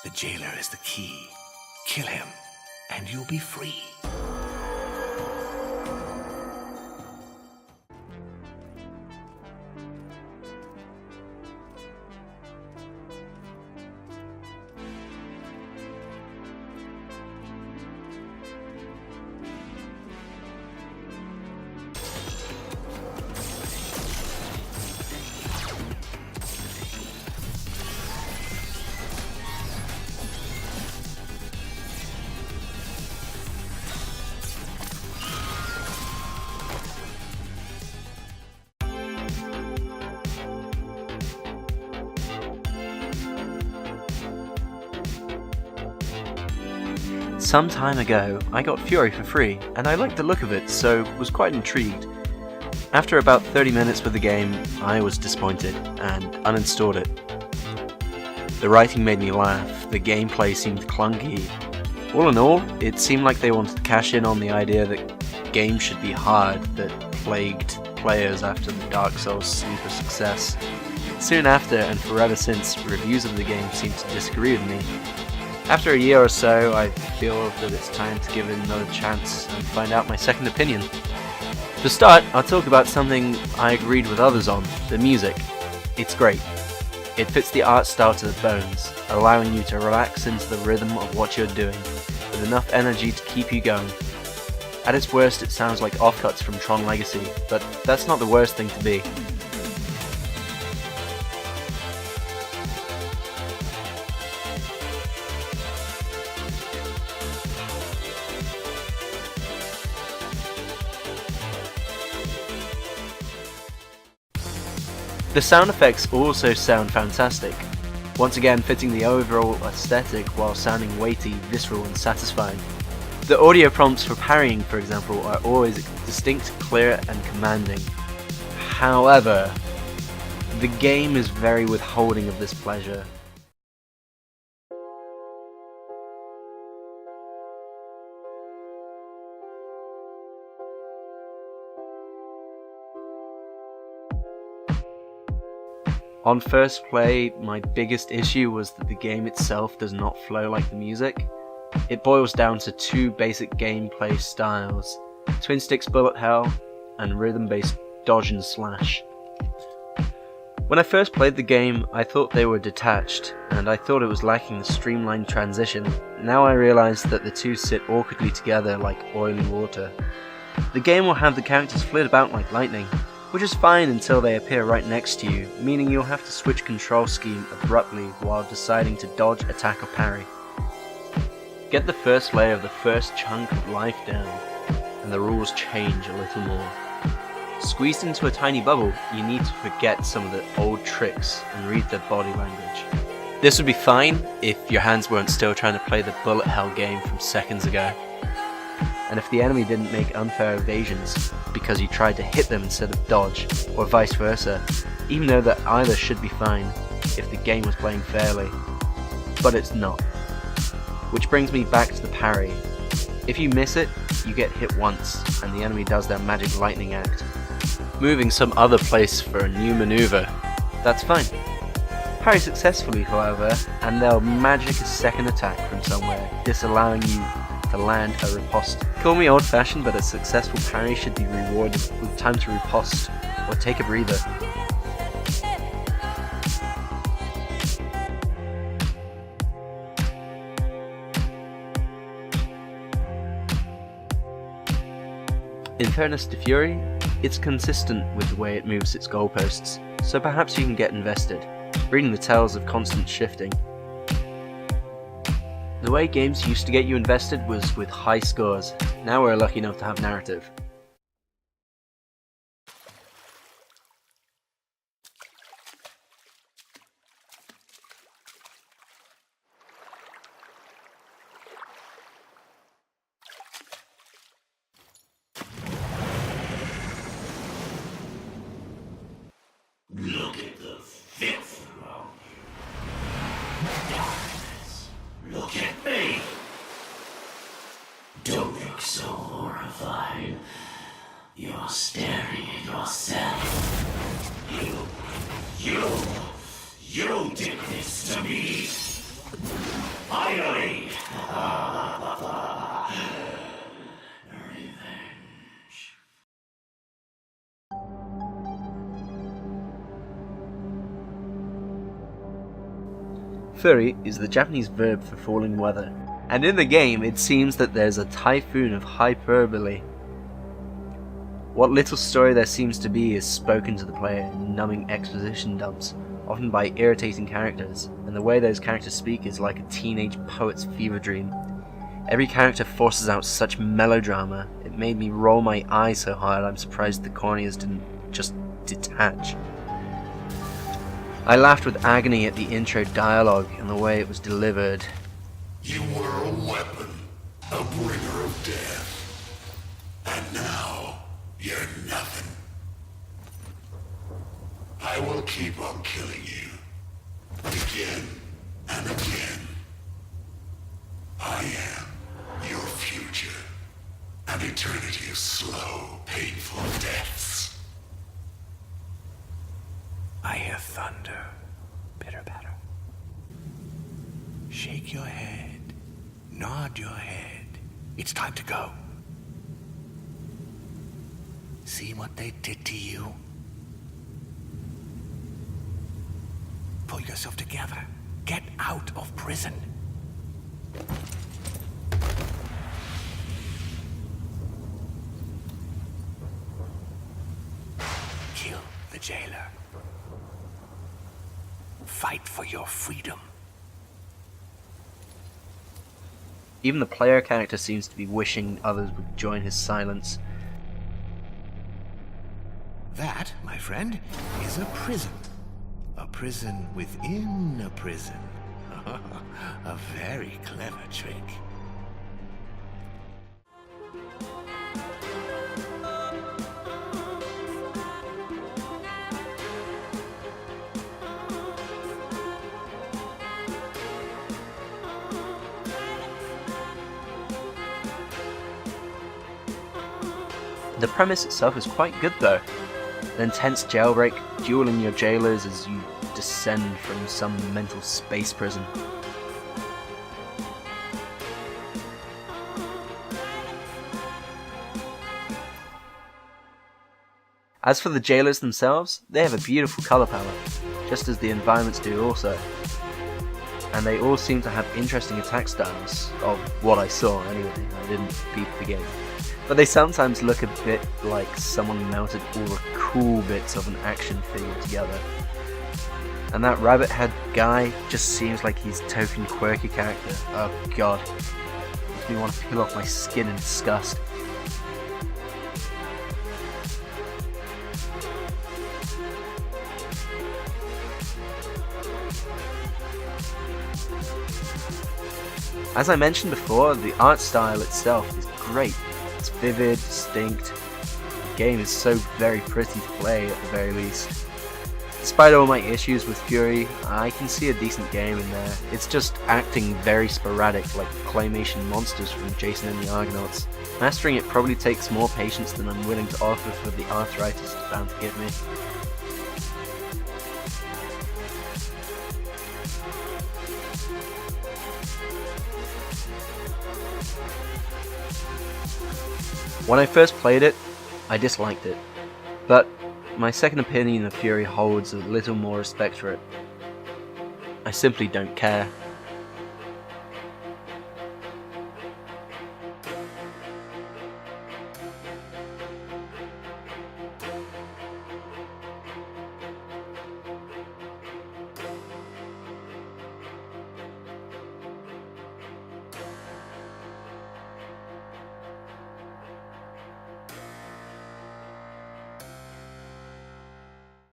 The jailer is the key. Kill him, and you'll be free. Some time ago, I got Furi for free, and I liked the look of it, so was quite intrigued. After about 30 minutes with the game, I was disappointed, and uninstalled it. The writing made me laugh, the gameplay seemed clunky. All in all, it seemed like they wanted to cash in on the idea that games should be hard that plagued players after the Dark Souls sleeper success. Soon after, and forever since, reviews of the game seemed to disagree with me. After a year or so, I feel that it's time to give it another chance and find out my second opinion. To start, I'll talk about something I agreed with others on, the music. It's great. It fits the art style to the bones, allowing you to relax into the rhythm of what you're doing, with enough energy to keep you going. At its worst, it sounds like offcuts from Tron Legacy, but that's not the worst thing to be. The sound effects also sound fantastic, once again fitting the overall aesthetic while sounding weighty, visceral and satisfying. The audio prompts for parrying, for example, are always distinct, clear and commanding. However, the game is very withholding of this pleasure. On first play, my biggest issue was that the game itself does not flow like the music. It boils down to two basic gameplay styles, twin sticks bullet hell and rhythm-based dodge and slash. When I first played the game, I thought they were detached, and I thought it was lacking the streamlined transition. Now I realise that the two sit awkwardly together like oil and water. The game will have the characters flit about like lightning, which is fine until they appear right next to you, meaning you'll have to switch control scheme abruptly while deciding to dodge, attack or parry. Get the first layer of the first chunk of life down, and the rules change a little more. Squeezed into a tiny bubble, you need to forget some of the old tricks and read their body language. This would be fine if your hands weren't still trying to play the bullet hell game from seconds ago, and if the enemy didn't make unfair evasions because you tried to hit them instead of dodge, or vice versa, even though that either should be fine if the game was playing fairly. But it's not. Which brings me back to the parry. If you miss it, you get hit once, and the enemy does their magic lightning act, moving some other place for a new maneuver. That's fine. Parry successfully, however, and they'll magic a second attack from somewhere, disallowing you to land a riposte. Call me old-fashioned, but a successful parry should be rewarded with time to riposte, or take a breather. In fairness to Furi, it's consistent with the way it moves its goalposts, so perhaps you can get invested, reading the tales of constant shifting. The way games used to get you invested was with high scores. Now we're lucky enough to have narrative. Look at the filth around you. Darkness. Look at me. Don't look so horrified. You're staring at yourself. You did this to me. Finally! Furi is the Japanese verb for falling weather, and in the game it seems that there's a typhoon of hyperbole. What little story there seems to be is spoken to the player in numbing exposition dumps, often by irritating characters, and the way those characters speak is like a teenage poet's fever dream. Every character forces out such melodrama, it made me roll my eyes so hard I'm surprised the corneas didn't just detach. I laughed with agony at the intro dialogue and the way it was delivered. You were a weapon, a bringer of death. And now, you're nothing. I will keep on killing you. Again and again. I am your future. An eternity of slow, painful deaths. I hear thunder. Pitter patter. Shake your head. Nod your head. It's time to go. See what they did to you? Pull yourself together. Get out of prison. Kill the jailer. Fight for your freedom. Even the player character seems to be wishing others would join his silence. That, my friend, is a prison. A prison within a prison. A very clever trick. The premise itself is quite good though. An intense jailbreak, dueling your jailers as you descend from some mental space prison. As for the jailers themselves, they have a beautiful colour palette, just as the environments do also. And they all seem to have interesting attack styles, of what I saw anyway, I didn't beat the game. But they sometimes look a bit like someone melted all the cool bits of an action figure together. And that rabbit head guy just seems like he's a token quirky character. Oh god. Makes me want to peel off my skin in disgust. As I mentioned before, the art style itself is great. It's vivid, distinct. The game is so very pretty to play at the very least. Despite all my issues with Furi, I can see a decent game in there. It's just acting very sporadic like claymation monsters from Jason and the Argonauts. Mastering it probably takes more patience than I'm willing to offer for the arthritis it's bound to give me. When I first played it, I disliked it, but my second opinion of Furi holds a little more respect for it. I simply don't care.